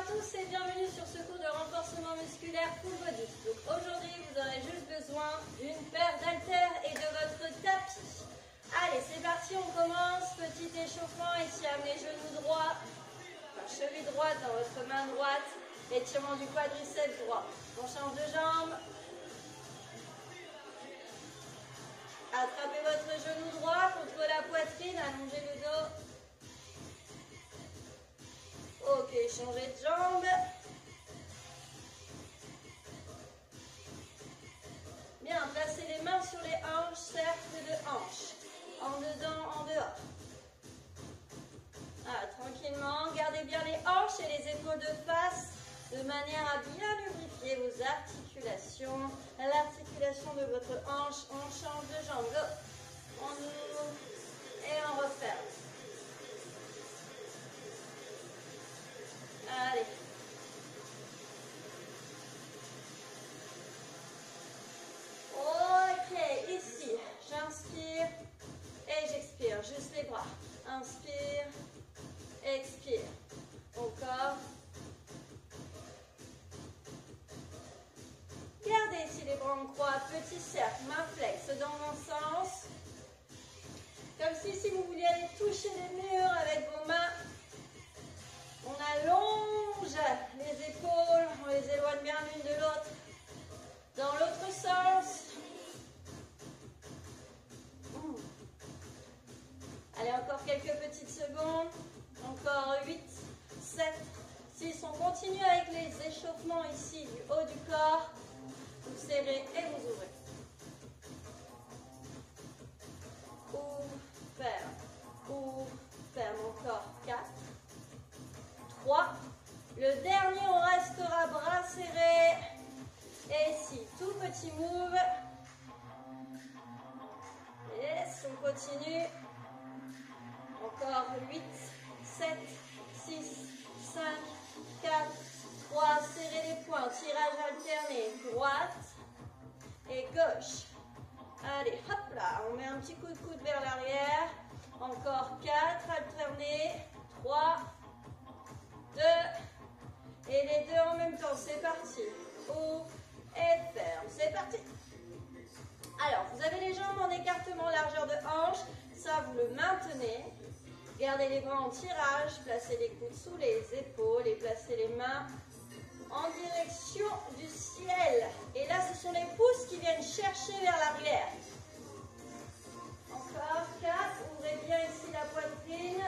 tous et bienvenue sur ce cours de renforcement musculaire full body. Donc aujourd'hui, vous aurez juste besoin d'une paire d'haltères et de votre tapis. Allez, c'est parti, on commence. Petit échauffement, ici, amenez genoux droits, cheville droite dans votre main droite, étirement du quadriceps droit. On change de jambe. Attrapez votre genou droit contre la poitrine, allongez le dos. Ok, changez de jambe. Bien, placez les mains sur les hanches, cercle de hanches. En dedans, en dehors. Ah, tranquillement, gardez bien les hanches et les épaules de face de manière à bien lubrifier vos articulations. L'articulation de votre hanche, on change de jambe. Go. On ouvre et on referme. Allez. Ok, ici, j'inspire et j'expire. Juste les bras. Inspire, expire. Encore. Gardez ici les bras en croix. Petit cercle, main flex dans mon sens. Comme si vous vouliez aller toucher les murs avec vos mains. On allonge les épaules, on les éloigne bien l'une de l'autre. Dans l'autre sens. Allez, encore quelques petites secondes. Encore 8, 7, 6. On continue avec les échauffements ici du haut du corps. Vous serrez et vous ouvrez. Ouvre, ferme. Ouvre, ferme. Encore 4. 3. Le dernier, on restera bras serrés. Et ici, tout petit move. Yes, on continue. Encore 8, 7, 6, 5, 4, 3. Serrez les poings. Tirage alterné. Droite et gauche. Allez, hop là. On met un petit coup de coude vers l'arrière. Encore 4. Alterné. 3. 2 et les deux en même temps, c'est parti. Ouvre et ferme, c'est parti. Alors, vous avez les jambes en écartement largeur de hanche, ça vous le maintenez. Gardez les bras en tirage, placez les coudes sous les épaules et placez les mains en direction du ciel. Et là, ce sont les pouces qui viennent chercher vers l'arrière. Encore 4, ouvrez bien ici la poitrine.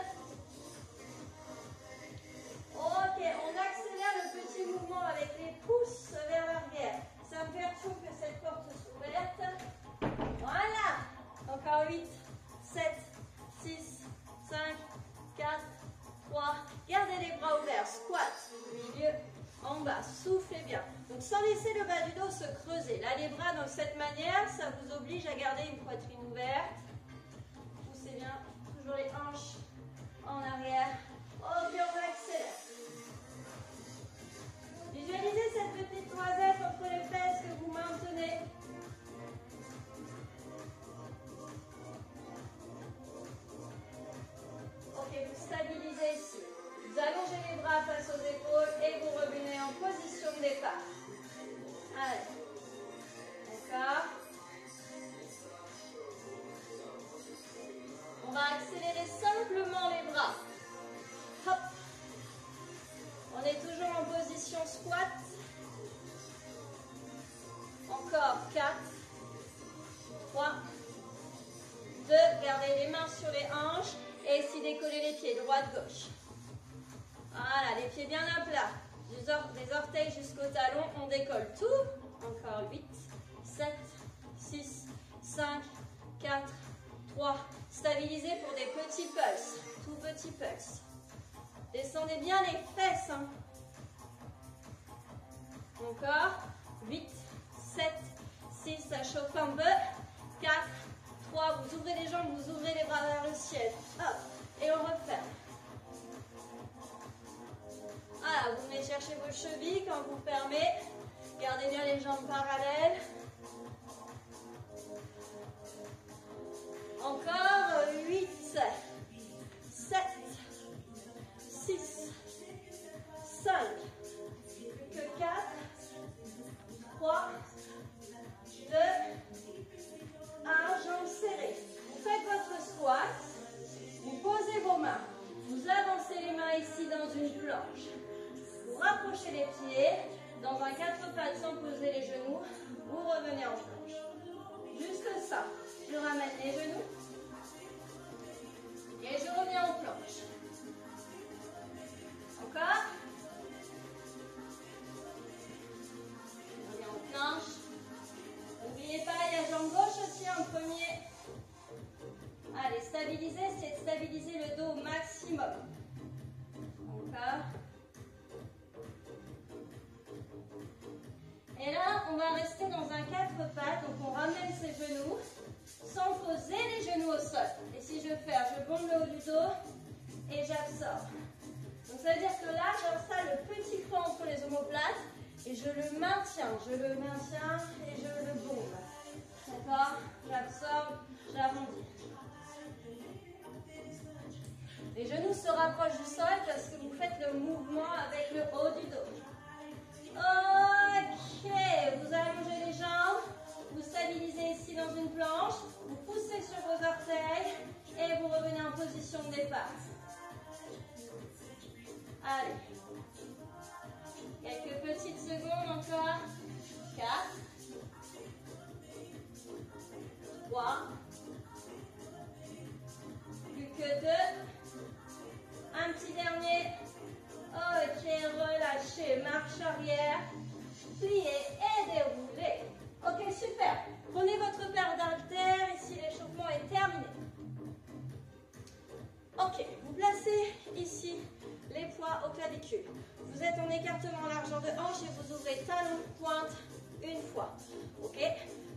Ok, on accélère le petit mouvement avec les pouces vers l'arrière. Ça me perturbe que cette porte soit ouverte. Voilà. Encore 8, 7, 6, 5, 4, 3. Gardez les bras ouverts. Squat, milieu, en bas. Soufflez bien. Donc sans laisser le bas du dos se creuser. Là, les bras de cette manière, ça vous oblige à garder une poitrine ouverte. Poussez bien. Toujours les hanches en arrière. Ok, on va accélérer. Visualisez cette petite noisette entre les fesses que vous maintenez. Ok, vous stabilisez ici. Vous allongez les bras face aux épaules et vous revenez en position de départ. Allez. D'accord. On va accélérer simplement les bras. Hop. On est toujours en position squat. Encore 4, 3, 2. Gardez les mains sur les hanches et ici décollez les pieds, droite-gauche. Voilà, les pieds bien à plat. Des orteils jusqu'au talon, on décolle tout. Encore 8, 7, 6, 5, 4, 3. Stabilisez pour des petits pulses, tout petits pulses. Descendez bien les fesses. Hein. Encore. 8, 7, 6, ça chauffe un peu. 4, 3, vous ouvrez les jambes, vous ouvrez les bras vers le ciel. Hop, et on referme. Voilà, vous venez chercher vos chevilles quand vous fermez. Gardez bien les jambes parallèles. Encore 8, 7, 6, 5, à quatre pattes sans poser les genoux. Vous revenez en planche. Juste ça. Je ramène les genoux. Et je reviens en planche. Encore. Je reviens en planche. N'oubliez pas, il y a jambe gauche aussi en premier. Allez, stabilisez, c'est de stabiliser le dos au maximum. Encore. Et là, on va rester dans un quatre pattes. Donc, on ramène ses genoux sans poser les genoux au sol. Et si je fais, je bombe le haut du dos et j'absorbe. Donc, ça veut dire que là, j'installe le petit creux entre les omoplates et je le maintiens. Je le maintiens et je le bombe. D'accord? J'absorbe, j'arrondis. Les genoux se rapprochent du sol parce que vous faites le mouvement avec le haut du dos. Ok, vous allongez les jambes, vous stabilisez ici dans une planche, vous poussez sur vos orteils et vous revenez en position de départ. Allez, quelques petites secondes encore. 4, 3, plus que 2. Un petit dernier. Ok, relâchez, marche arrière, pliez et déroulez. Ok, super. Prenez votre paire d'haltères ici, l'échauffement est terminé. Ok, vous placez ici les poids au clavicule. Vous êtes en écartement largeur de hanche et vous ouvrez talon, pointe une fois. Ok.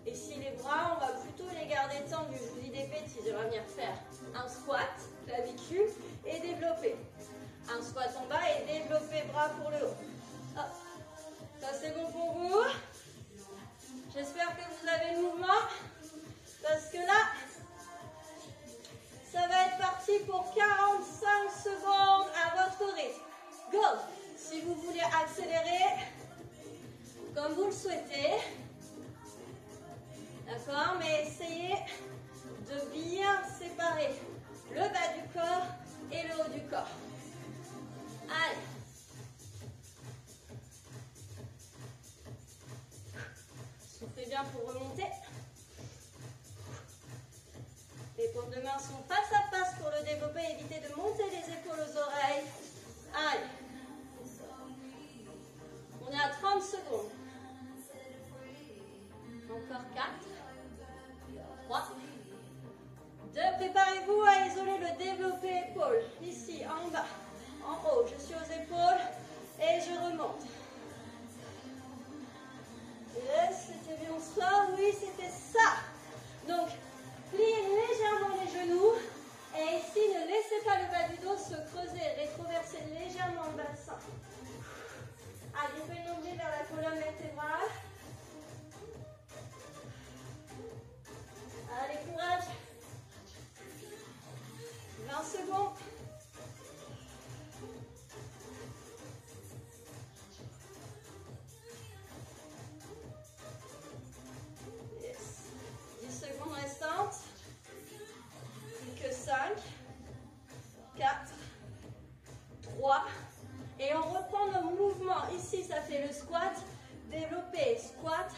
Ici les bras, on va plutôt les garder tendus. Je vous dis des bêtises, j'aimerais bien faire un squat, clavicule et développer. Un squat en bas et développer bras pour le haut. Hop. Ça c'est bon pour vous. J'espère que vous avez le mouvement. Parce que là, ça va être parti pour 45 secondes à votre rythme. Go! Si vous voulez accélérer, comme vous le souhaitez. D'accord? Mais essayez de bien séparer le bas du corps et le haut du corps. Allez. Soufflez bien pour remonter. Les paumes de main sont face à face pour le développer. Évitez de monter les épaules aux oreilles. Allez. On est à 30 secondes. Encore 4, 3, 2. Préparez-vous à isoler le développé épaule. Ici, en bas, en haut. Je suis aux épaules et je remonte. Yes, c'était bien ça. Oui, c'était ça. Donc, pliez légèrement les genoux. Et ici, ne laissez pas le bas du dos se creuser. Rétroversez légèrement le bassin. Allez, vous pouvez nommer vers la colonne vertébrale. Allez, courage. 20 secondes. Yes. 10 secondes restantes. Plus que 5, 4, 3. Et on reprend nos mouvements. Ici, ça fait le squat, développer, squat,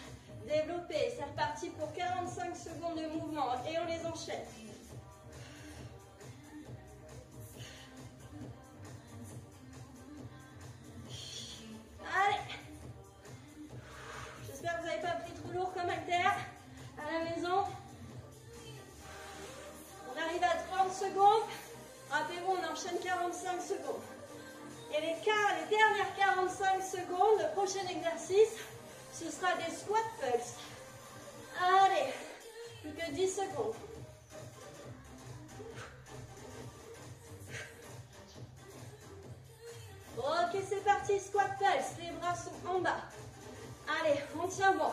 développer. C'est reparti pour 45 secondes de mouvement. Et on les enchaîne. Allez. J'espère que vous n'avez pas pris trop lourd comme haltère à la maison. On arrive à 30 secondes. Rappelez-vous, on enchaîne 45 secondes. Et les dernières 45 secondes, le prochain exercice, ce sera des squat pulse. Allez, plus que 10 secondes. Ok, c'est parti, squat pulse. Les bras sont en bas. Allez, on tient bon.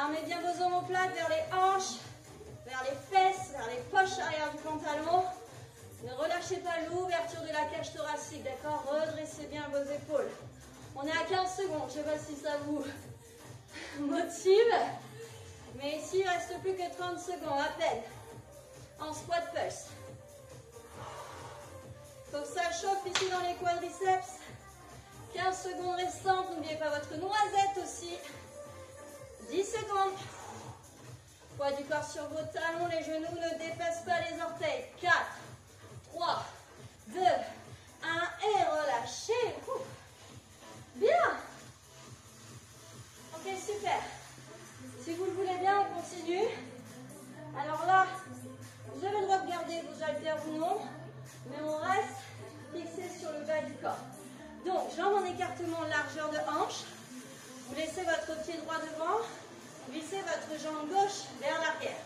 Armez bien vos omoplates vers les hanches, vers les fesses, vers les poches arrière du pantalon. Ne relâchez pas l'ouverture de la cage thoracique, d'accord? Redressez bien vos épaules. On est à 15 secondes, je ne sais pas si ça vous motive. Mais ici, il ne reste plus que 30 secondes, à peine. En squat pulse. Il faut que ça chauffe ici dans les quadriceps. 4, 15 secondes restantes. N'oubliez pas votre noisette aussi. 10 secondes. Poids du corps sur vos talons. Les genoux ne dépassent pas les orteils. 4, 3, 2, 1. Et relâchez. Bien. Ok, super. Si vous le voulez bien, on continue. Alors là, vous avez le droit de garder vos haltères ou non, mais on reste fixé sur le bas du corps. Donc, jambes en écartement, largeur de hanche. Vous laissez votre pied droit devant, glissez votre jambe gauche vers l'arrière.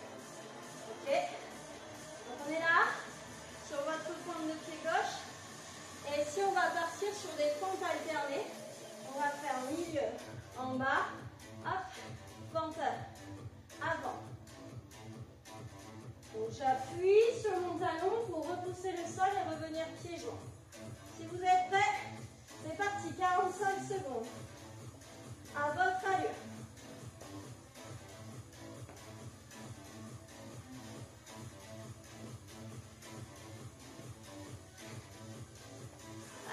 Ok? Donc, on est là, sur votre pointe de pied gauche. Et si on va partir sur des pentes alternées, on va faire milieu en bas, hop, pente avant. Donc j'appuie sur mon talon pour repousser le sol et revenir pieds joints. Si vous êtes prêts, c'est parti, 45 secondes. À votre allure.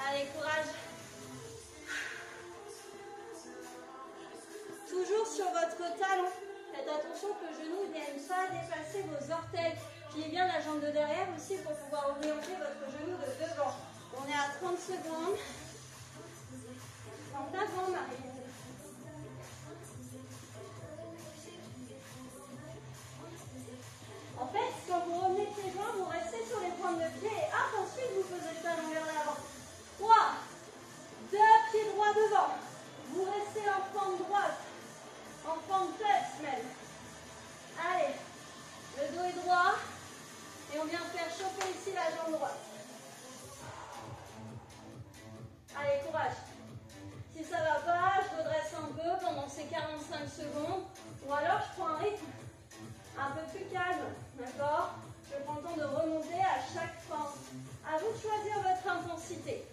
Allez, courage. Toujours sur votre talon. Faites attention que le genou ne vienne pas dépasser vos orteils. Pliez bien la jambe de derrière aussi pour pouvoir orienter votre genou de devant. On est à 30 secondes. En avant, Marie. En fait, quand vous revenez pieds joints, vous restez sur les pointes de pied et hop, ensuite vous posez le talon vers l'avant. 3, 2, pieds droits devant. Vous restez en pente droite, en pente tête même. Allez, le dos est droit et on vient faire chauffer ici la jambe droite. Allez, courage. Si ça ne va pas, je redresse un peu pendant ces 45 secondes ou alors je prends un rythme un peu plus calme, d'accord? Je prends le temps de remonter à chaque pente. À vous de choisir votre intensité.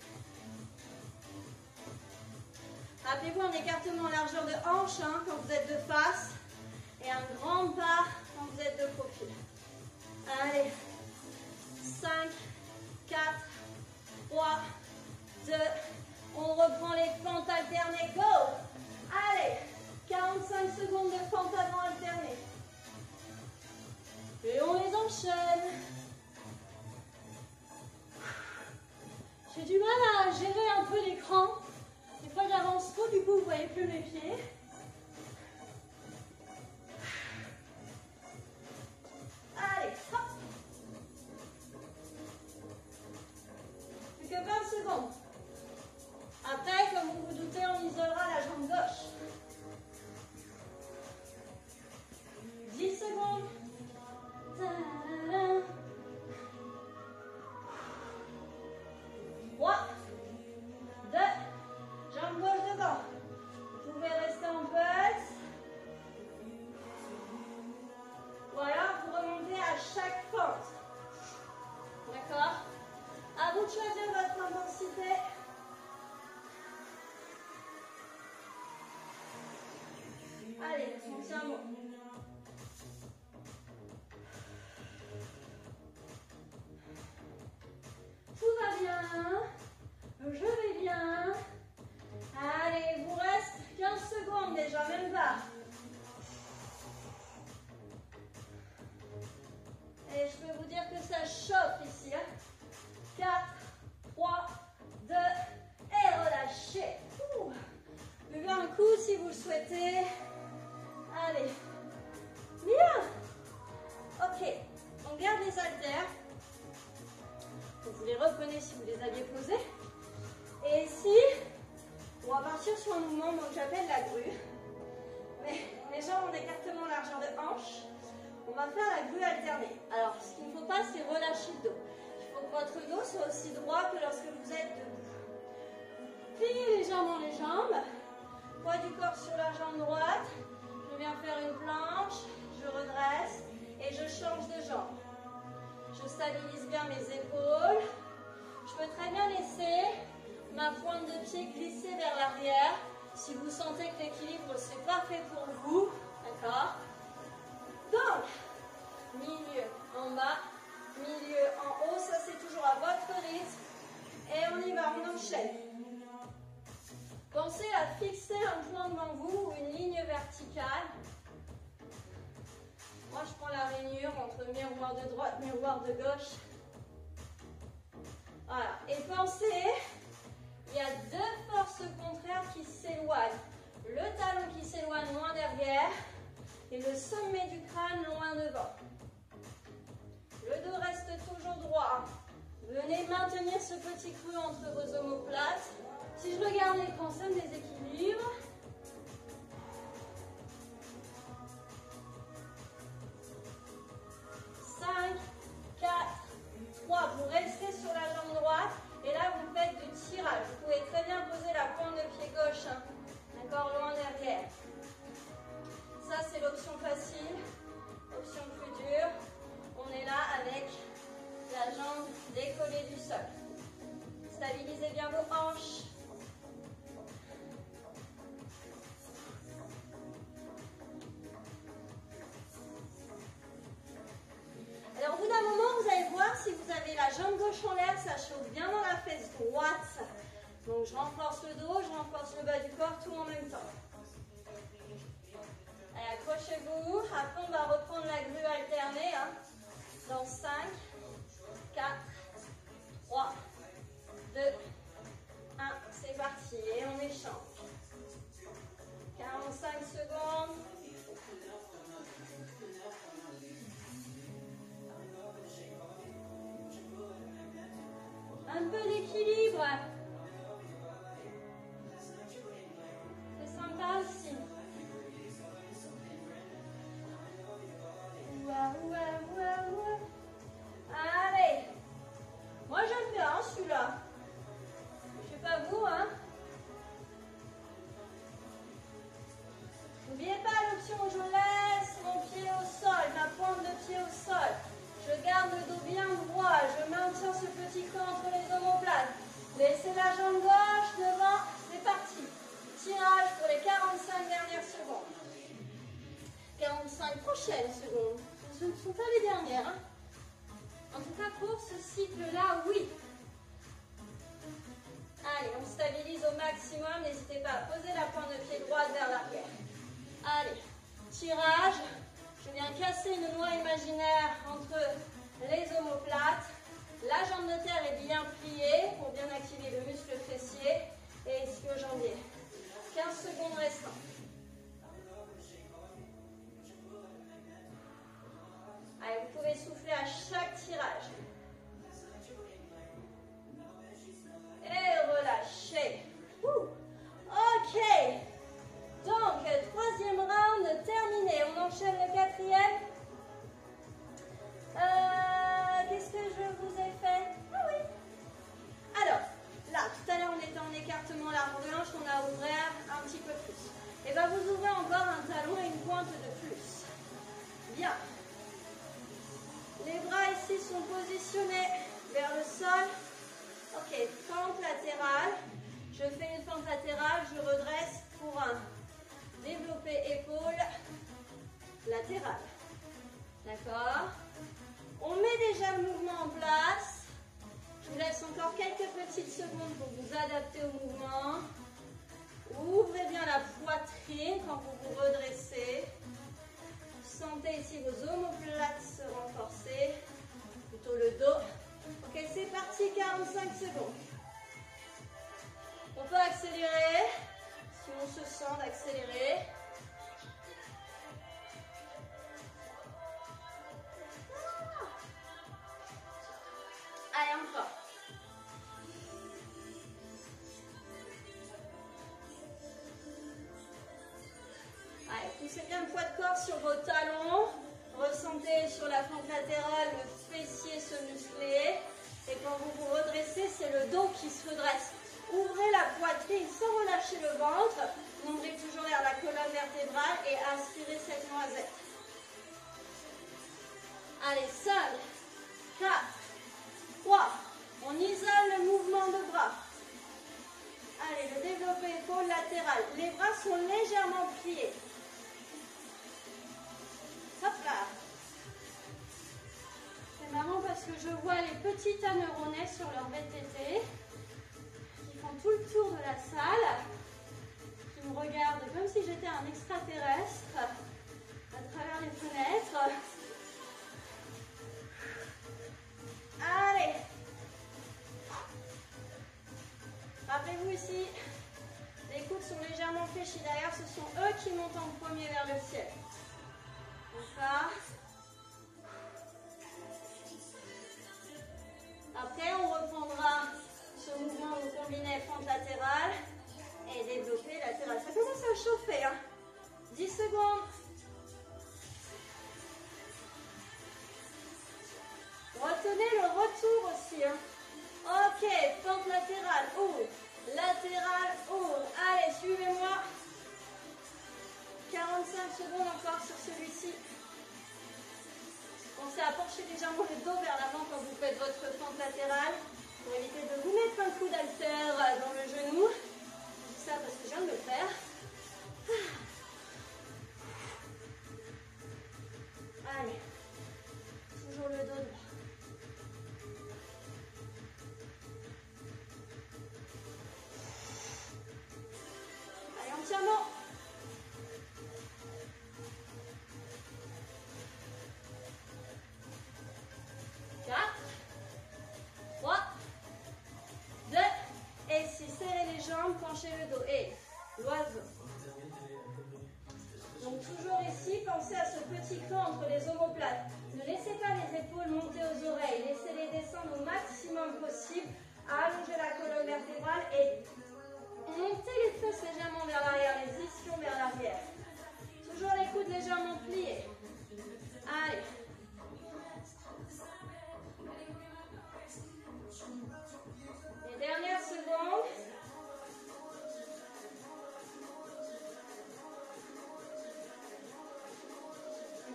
Rappelez-vous un écartement en largeur de hanche quand vous êtes de face et un grand pas quand vous êtes de profil. Allez, 5, 4, 3, 2, on reprend les pentes alternées, go! Allez, 45 secondes de pente avant alternée. Et on les enchaîne. J'ai du mal à gérer un peu l'écran. Des fois j'avance trop, du coup vous ne voyez plus mes pieds. Allez, hop. Plus que 20 secondes. Après, comme vous vous doutez, on isolera la jambe gauche. 10 secondes. 3, 2, jambe gauche devant. Vous pouvez rester en pulse. Ou alors vous remontez à chaque pente. D'accord? À vous de choisir votre intensité. Allez, on tient bon. Tout va bien. Je vais bien. Allez, il vous reste 15 secondes déjà, même pas. Et je peux vous dire que ça chauffe ici. 4, 3, 2, et relâchez. Buvez un coup si vous le souhaitez. Allez. Bien. Ok. On garde les haltères. Vous les reprenez si vous les aviez posés. Et ici, on va partir sur un mouvement que j'appelle la grue. Mais les jambes en écartement largeur de hanche. On va faire la grue alternée. Alors, ce qu'il ne faut pas, c'est relâcher le dos. Il faut que votre dos soit aussi droit que lorsque vous êtes debout. Pliez les jambes dans les jambes. Poids du corps sur la jambe droite. Je viens faire une planche. Je redresse et je change de jambe. Je stabilise bien mes épaules. Je peux très bien laisser ma pointe de pied glisser vers l'arrière. Si vous sentez que l'équilibre, c'est pas fait pour vous. D'accord? Donc, milieu en bas, milieu en haut. Ça, c'est toujours à votre rythme. Et on y va, on enchaîne. Pensez à fixer un point devant vous ou une ligne verticale. Moi, je prends la rainure entre miroir de droite, miroir de gauche. Voilà. Et pensez, il y a deux forces contraires qui s'éloignent. Le talon qui s'éloigne loin derrière et le sommet du crâne loin devant. Le dos reste toujours droit. Venez maintenir ce petit creux entre vos omoplates. Si je regarde l'écran, ça me déséquilibre. Cinq, 4, 3. Vous restez sur la jambe droite et là vous faites du tirage. Vous pouvez très bien poser la pointe de pied gauche, hein. D'accord, loin derrière. Ça c'est l'option facile. Option plus dure, on est là avec la jambe décollée du sol. Stabilisez bien vos hanches. Alors au bout d'un moment, vous allez voir si vous avez la jambe gauche en l'air, ça chauffe bien dans la fesse droite. Donc je renforce le dos, je renforce le bas du corps, tout en même temps. Allez, accrochez-vous. Après, on va reprendre la grue alternée. Hein. Dans 5, 4, 3, 2, 1. C'est parti. Et on échange. 45 secondes. Un peu d'équilibre. C'est sympa aussi. Allez. Moi j'aime bien celui-là. Je sais pas vous, hein. N'oubliez pas l'option où je laisse mon pied au sol, ma pointe de pied au sol. Je garde le dos bien droit, je maintiens ce petit creux entre les omoplates. Laissez la jambe gauche devant, c'est parti. Tirage pour les 45 dernières secondes. 45 prochaines secondes. Ce ne sont pas les dernières. Hein. En tout cas, pour ce cycle-là, oui. Allez, on stabilise au maximum. N'hésitez pas à poser la pointe de pied droite vers l'arrière. Allez, tirage. Je viens casser une noix imaginaire entre les omoplates. La jambe de terre est bien pliée pour bien activer le muscle fessier et ischio-jambier. 15 secondes restantes. Allez, vous pouvez souffler à chaque tirage. Et relâchez. Ok. Donc, troisième round terminé. On enchaîne le quatrième. Qu'est-ce que je vous ai fait? Ah oui. Alors, là, tout à l'heure, on était en écartement large de hanche. On a ouvert un petit peu plus. Et bien, vous ouvrez encore un talon et une pointe de plus. Bien. Les bras ici sont positionnés vers le sol. Ok, fente latérale. Je fais une fente latérale, je redresse pour un développé épaule latérale. D'accord? On met déjà le mouvement en place. Je vous laisse encore quelques petites secondes pour vous adapter au mouvement. Ouvrez bien la poitrine quand vous vous redressez. Sentez ici vos omoplates se renforcer, plutôt le dos. Ok, c'est parti, 45 secondes. On peut accélérer, si on se sent d'accélérer. Allez, encore. Allez, poussez bien le poids de corps sur vos talons. Ressentez sur la fente latérale le fessier se muscler. Et quand vous vous redressez, c'est le dos qui se redresse. Ouvrez la poitrine sans relâcher le ventre. Nombril toujours vers la colonne vertébrale et aspirez cette noisette. Allez, 5, 4, 3. On isole le mouvement de bras. Allez, le développé épaule latéral. Les bras sont légèrement pliés. Hop là. C'est marrant parce que je vois les petits aneuronnais sur leur VTT qui font tout le tour de la salle. Je me regarde comme si j'étais un extraterrestre à travers les fenêtres. Allez. Rappelez-vous ici, les coudes sont légèrement fléchis. D'ailleurs, ce sont eux qui montent en premier vers le ciel. D'accord. Après, on reprendra ce mouvement où on combinait fente latérale et développer latéral. Ça commence à chauffer. 10 secondes. Retenez le retour aussi. Ok, fente latérale, ouvre. Latérale, ouvre. Allez, suivez-moi. 45 secondes encore sur celui-ci. Pensez à pencher légèrement le dos vers l'avant quand vous faites votre fente latérale pour éviter de vous mettre un coup d'haltère dans le genou. Je dis ça parce que je viens de le faire. Allez, toujours le dos droit. Allez, entièrement. Penchez le dos et l'oiseau. Donc toujours ici, pensez à ce petit creux entre les omoplates. Ne laissez pas les épaules monter aux oreilles. Laissez-les descendre au maximum possible. Allongez la colonne vertébrale et montez les fesses légèrement vers l'arrière, les ischions vers l'arrière. Toujours les coudes légèrement pliés. Allez. Les dernières secondes.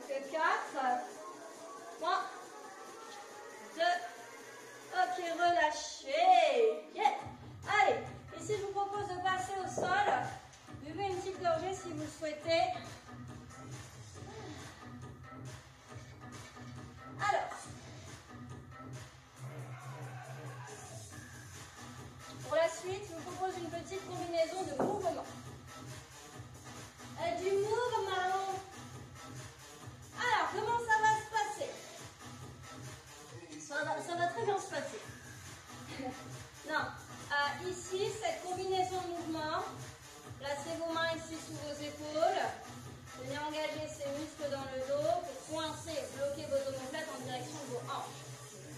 Que 4, 3, 2, ok, relâchez. Yeah. Allez, ici je vous propose de passer au sol. Buvez une petite gorgée si vous le souhaitez. Alors, pour la suite, je vous propose une petite combinaison de mouvements. Du mouvement. Alors, comment ça va se passer? Ça va très bien se passer. Non. Ici, cette combinaison de mouvements, placez vos mains ici sous vos épaules. Venez engager ces muscles dans le dos pour coincer, bloquer vos omoplates en direction de vos hanches.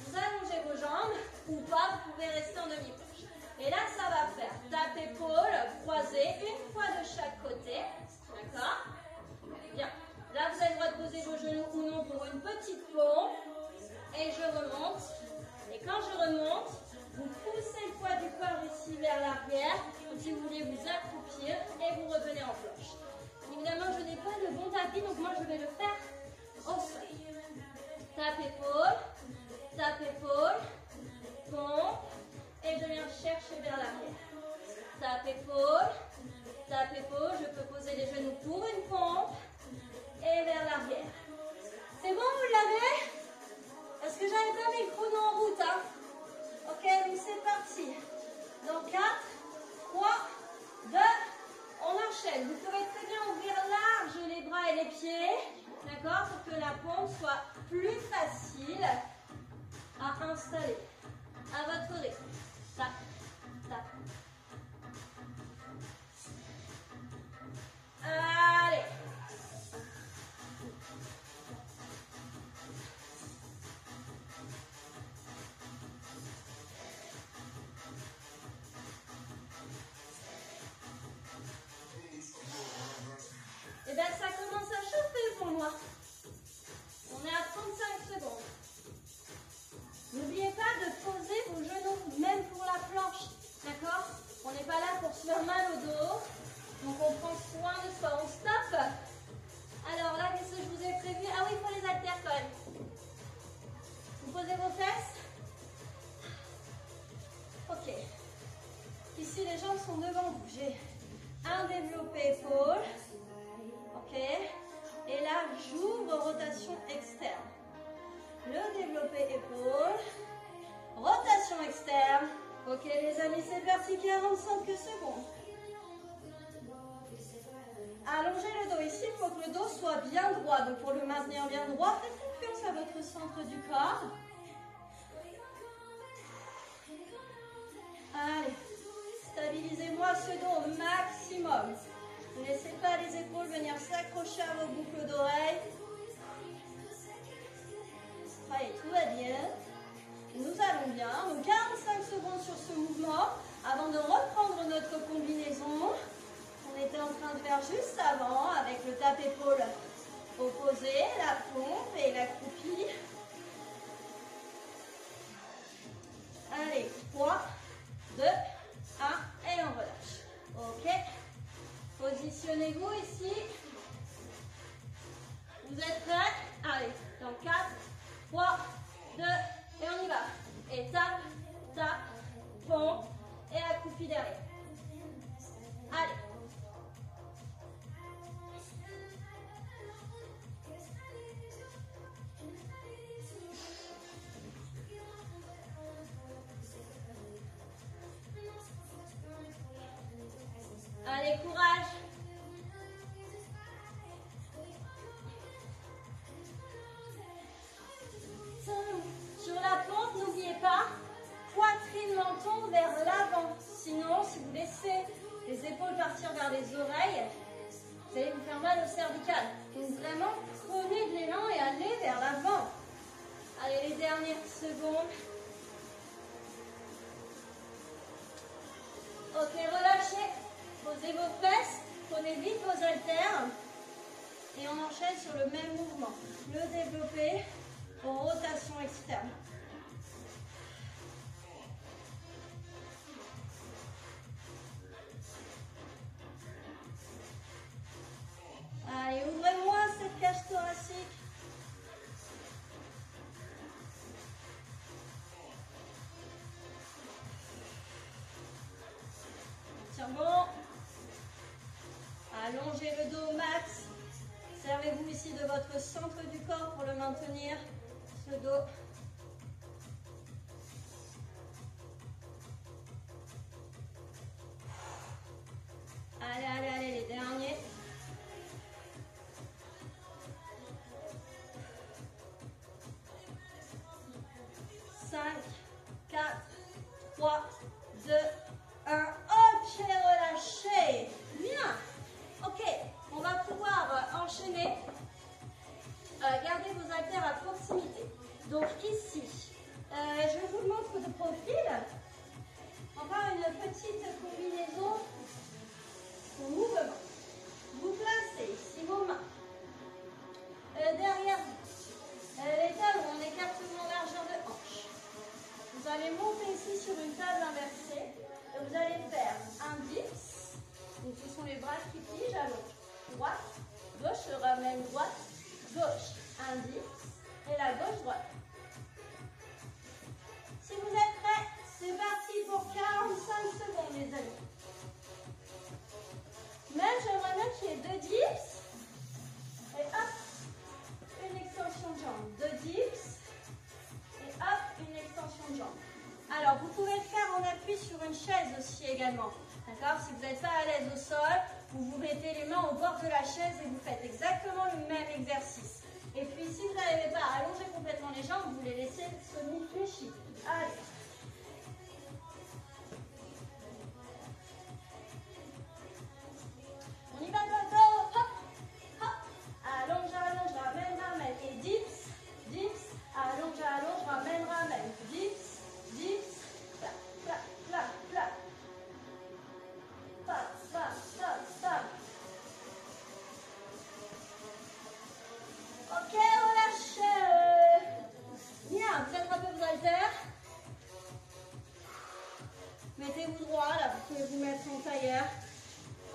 Vous allongez vos jambes ou pas, vous pouvez rester en demi-planche. Et là, ça va faire tape épaule, croisée, une fois de chaque côté. D'accord? Bien. Là, vous avez le droit de poser vos genoux ou non pour une petite pompe. Et je remonte. Et quand je remonte, vous poussez le poids du corps ici vers l'arrière. Comme si vous vouliez vous accroupir et vous revenez en planche. Évidemment, je n'ai pas de bon tapis, donc moi, je vais le faire au sol. Tape épaule, pompe. Et je viens chercher vers l'arrière. Tape épaule. Je peux poser les genoux pour une pompe. Et vers l'arrière. C'est bon, vous l'avez? Parce que j'avais pas mis le chrono en route. Hein? Ok, donc c'est parti. Dans 4, 3, 2, on enchaîne. Vous pouvez très bien ouvrir large les bras et les pieds. D'accord? Pour que la pompe soit plus facile à installer. À votre rythme. Tac, tac. Allez. Et bien ça commence à chauffer pour moi. On est à 35 secondes. N'oubliez pas de poser vos genoux, même pour la planche. D'accord? On n'est pas là pour se faire mal au dos. Donc on prend soin de soi. On stoppe. Alors là, qu'est-ce que je vous ai prévu? Ah oui, il faut les haltères quand même. Vous posez vos fesses. Ok. Ici, les jambes sont devant vous. J'ai un développé épaule. Ok. Et là, j'ouvre rotation externe. Le développé épaule. Rotation externe. Ok, les amis, c'est parti. 45 secondes. dos ici, il faut que le dos soit bien droit. Donc pour le maintenir bien droit, faites confiance à votre centre du corps. Allez, stabilisez-moi ce dos au maximum. Ne laissez pas les épaules venir s'accrocher à vos boucles d'oreilles. Allez, tout va bien. Nous allons bien. Donc 45 secondes sur ce mouvement avant de reprendre notre combinaison. On était en train de faire juste avant avec le tape-épaule opposé, la pompe et la croupie. Allez, 3, 2, 1 et on relâche. Ok. Positionnez-vous ici. Vous êtes prêts? Allez, dans 4, 3, 2, et on y va. Et tape, tape, pompe et accroupi derrière. Allez. Allez, courage. Sur la pompe, n'oubliez pas, poitrine, menton vers l'avant. Sinon, si vous laissez les épaules partir vers les oreilles, vous allez vous faire mal au cervical. Donc vraiment, prenez de l'élan et allez vers l'avant. Allez, les dernières secondes. Ok, relâchez. Posez vos fesses, prenez vite vos haltères et on enchaîne sur le même mouvement. Le développer en rotation externe. Allez, ouvrez-moi cette cage thoracique. Tiens bon. Allongez le dos au max. Servez-vous ici de votre centre du corps pour le maintenir, ce dos. Allez, allez, allez, les derniers. Cinq, 4, 3, 2, 1. Ok, relâchez. Bien. Ok, on va pouvoir enchaîner. Gardez vos haltères à proximité. Donc ici, je vous montre de profil. Encore une petite combinaison au mouvement. Vous placez ici vos mains derrière vous. Les talons en écartement largeur de hanche. Vous allez monter ici sur une table inversée. Et vous allez faire un dips. Donc ce sont les bras qui pligent à l'autre. Droite, gauche, je ramène droite, gauche. Un dips. Et la gauche, droite. Si vous êtes prêts, c'est parti pour 45 secondes, les amis. Même, j'aimerais bien qu'il y ait 2 dips. Et hop, une extension de jambe. 2 dips. Et hop, une extension de jambe. Alors, vous pouvez le faire en appui sur une chaise aussi également. D'accord? Si vous n'êtes pas à l'aise au sol, vous mettez les mains au bord de la chaise et vous faites exactement le même exercice. Et puis, si vous n'arrivez pas à allonger complètement les jambes, vous les laissez semi-fléchis. Allez. On y va, go, hop, hop. Allonge, allonge, ramène, ramène. Et dips, dips, allonge, allonge, ramène, ramène. Dips, dips, clap, clap, clap, clap. Stop, stop, stop, stop. Ok, relâchez. Bien, faites un peu vos haltères. Mettez-vous droit, là, vous pouvez vous mettre en tailleur.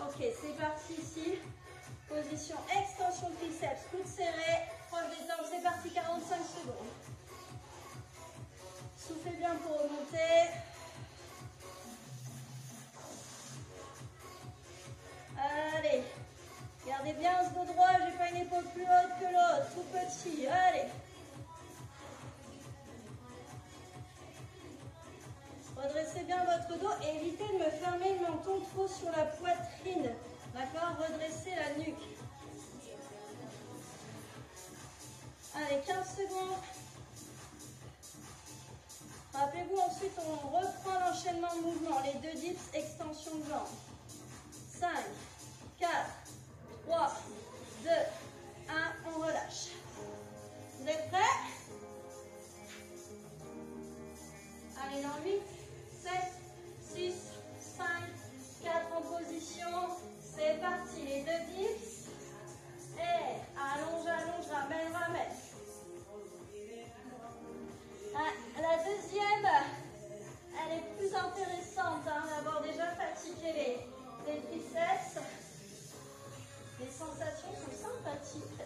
Ok, c'est parti ici. Position extension de triceps, coude serré, proche des tempes, c'est parti, 45 secondes. Soufflez bien pour remonter. Allez, gardez bien ce dos droit, j'ai pas une épaule plus haute que l'autre, tout petit, allez. Redressez bien votre dos et évitez de me fermer le menton trop sur la poitrine. D'accord? Redressez la nuque. Allez, 15 secondes. Rappelez-vous, ensuite, on reprend l'enchaînement de mouvements. Les 2 dips, extension de jambes. 5, 4, 3, 2, 1, on relâche. Vous êtes prêts? Allez, dans 8, 7, 6, 5, 4 en position. C'est parti, les 2 dips. Et allonge, allonge, ramène, ramène. La deuxième, elle est plus intéressante, d'avoir déjà fatigué les triceps. Les sensations sont sympathiques.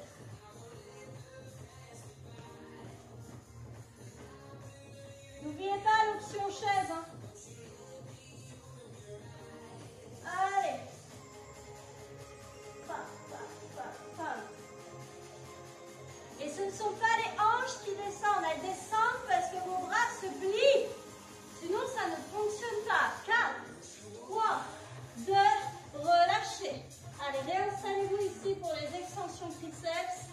N'oubliez pas l'option chaise. Allez. Pam, pam, pam, pam. Et ce ne sont pas les hanches qui descendent, elles descendent parce que vos bras se plient. Sinon, ça ne fonctionne pas. 4, 3, 2, relâchez. Allez, réinstallez-vous ici pour les extensions triceps.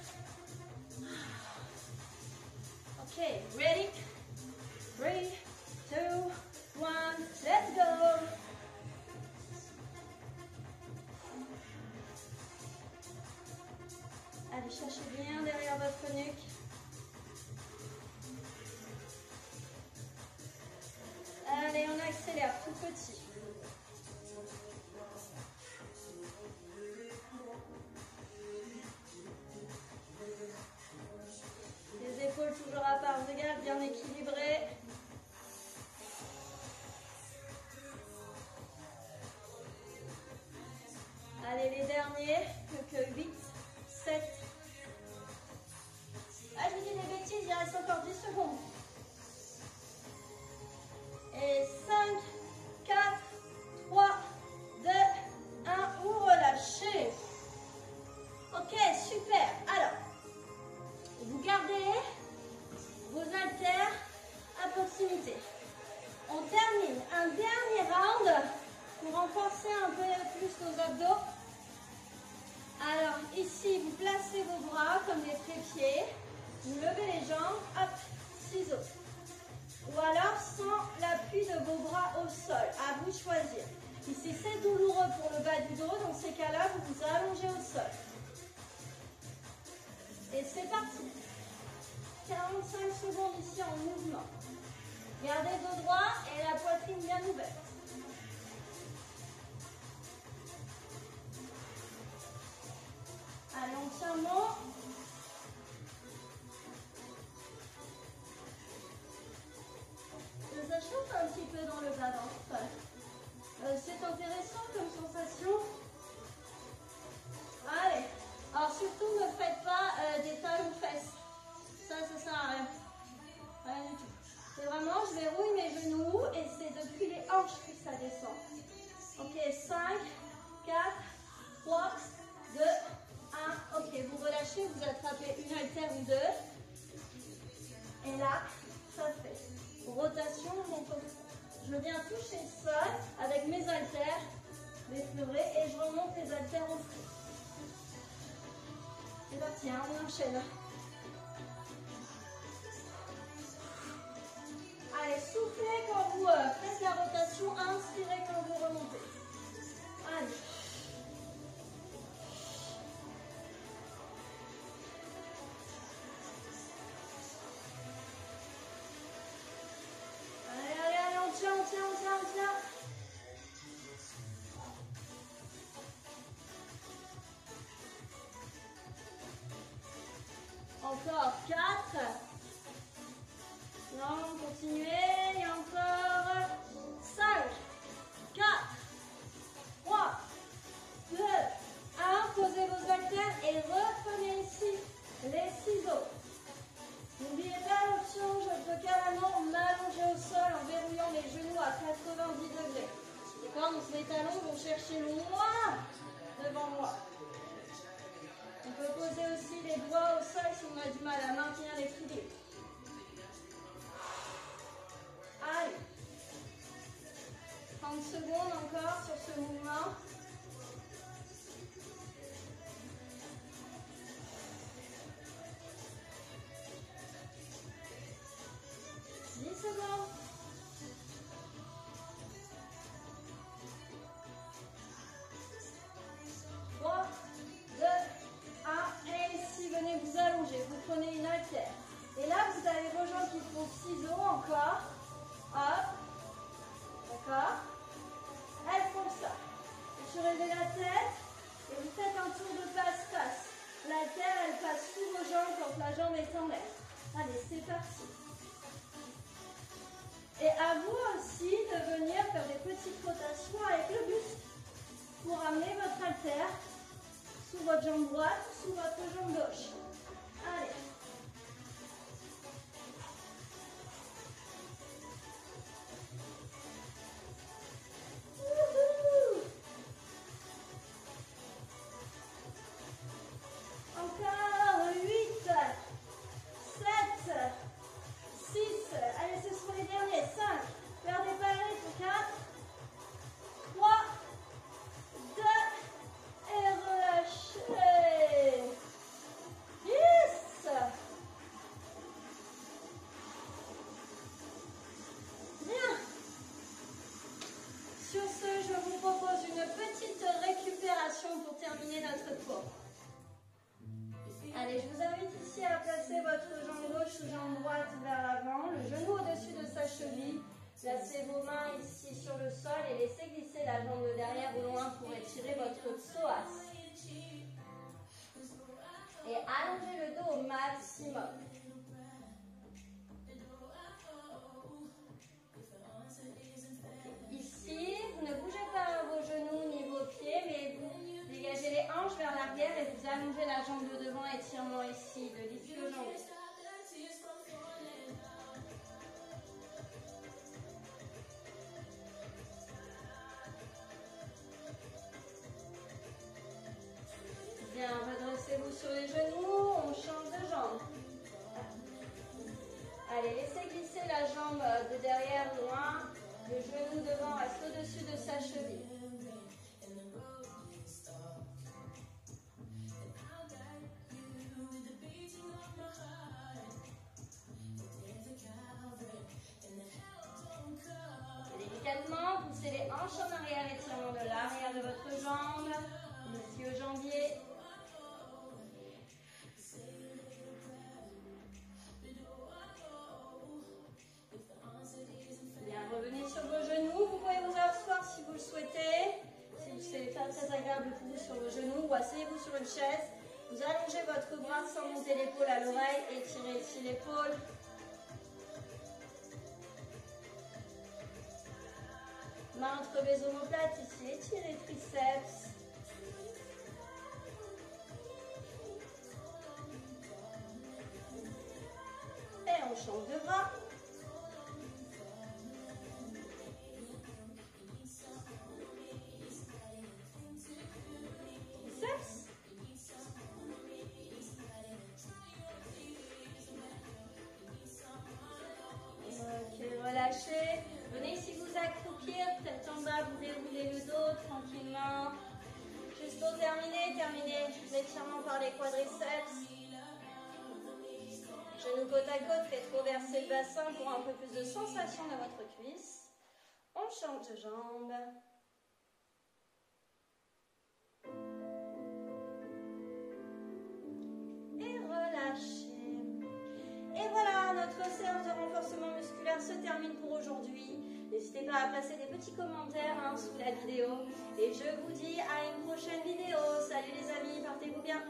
Ok, ready? 3, 2, 1, let's go. Allez, cherchez bien derrière votre nuque. Allez, on accélère tout petit. Les épaules toujours à parts égales, bien équilibrées. Allez, les derniers, plus que 8, 7. Ah, je vous dis des bêtises, il reste encore 10 secondes. Et 5, 4, 3, 2, 1, vous relâchez. Ok, super. Alors, vous gardez vos haltères à proximité. On termine un dernier round pour renforcer un peu plus nos abdos. Alors, ici, vous placez vos bras comme des trépieds. Vous levez les jambes, hop, ciseaux. Ou alors sans l'appui de vos bras au sol. À vous de choisir. Ici, c'est douloureux pour le bas du dos. Dans ces cas-là, vous vous allongez au sol. Et c'est parti. 45 secondes ici en mouvement. Gardez le dos droit et la poitrine bien ouverte. Allez, on tient bon. Ça chauffe un petit peu dans le bas-ventre. C'est intéressant comme sensation. Allez. Alors surtout, ne faites pas des talons-fesses. Ça sert à rien. Rien du tout. C'est vraiment, je verrouille mes genoux et c'est depuis les hanches que ça descend. Ok, 5, 4, 3, 2, 1. Ok, vous relâchez, vous attrapez une haltère ou deux. Et là, ça fait rotation. Donc, je viens toucher le sol avec mes haltères, les fleurets, et je remonte les haltères au fond. C'est parti, hein, on enchaîne. Allez, soufflez quand vous faites la rotation, inspirez quand vous remontez. Allez. Allez, on tient. Encore 4. Non, continuez. Et encore 5, 4, 3, 2, 1. Posez vos haltères et reprenez ici les ciseaux. N'oubliez pas l'option, je peux carrément m'allonger au sol en verrouillant les genoux à 90 degrés. D'accord? Donc mes talons vont chercher loin devant moi. On peut poser aussi les doigts au sol si on a du mal à maintenir l'équilibre. Allez. 30 secondes encore sur ce mouvement. Et à vous aussi de venir faire des petites rotations avec le buste pour amener votre haltère sous votre jambe droite, sous votre jambe gauche. Allez. Encore 8, 7, 6, allez ce sont les derniers, 5, perdez pas le rythme, 4, 3, 2, et relâchez. Yes. Bien. Sur ce, je vous propose une petite récupération pour terminer notre cours. Allez, je vous invite ici à placer votre jambe gauche ou jambe droite vers l'avant, le genou au-dessus de sa cheville. Placez vos mains ici sur le sol et laissez glisser la jambe de derrière au loin pour étirer votre psoas. Et allongez le dos au maximum. Ici, vous ne bougez pas vos genoux ni vos pieds, mais vous dégagez les hanches vers l'arrière et vous allongez la jambe de devant, étirement ici, de l'ischio-jambier. Bien, redressez-vous sur les genoux, on change de jambe. Allez, laissez glisser la jambe de derrière loin, le genou devant reste au-dessus de sa cheville. Délicatement, poussez les hanches en arrière, étirement de l'arrière de votre jambe, l'ischio-jambier. Bien, revenez sur vos genoux. Vous pouvez vous asseoir si vous le souhaitez. Si c'est pas très agréable pour vous sur vos genoux, ou asseyez-vous sur une chaise. Vous allongez votre bras sans monter l'épaule à l'oreille. Étirez ici l'épaule. Main entre les omoplates ici. Étirez les triceps. Et on change de bras. Triceps. Ok, relâchez. Venez ici vous accroupir, tête en bas, vous déroulez le dos tranquillement. Juste pour terminer, l'étirement par les quadriceps. Genoux côte à côte, rétroversez le bassin pour un peu plus de sensation dans votre cuisse. On change de jambe. Et relâchez. Et voilà, notre séance de renforcement musculaire se termine pour aujourd'hui. N'hésitez pas à placer des petits commentaires sous la vidéo. Et je vous dis à une prochaine vidéo. Salut les amis, portez-vous bien.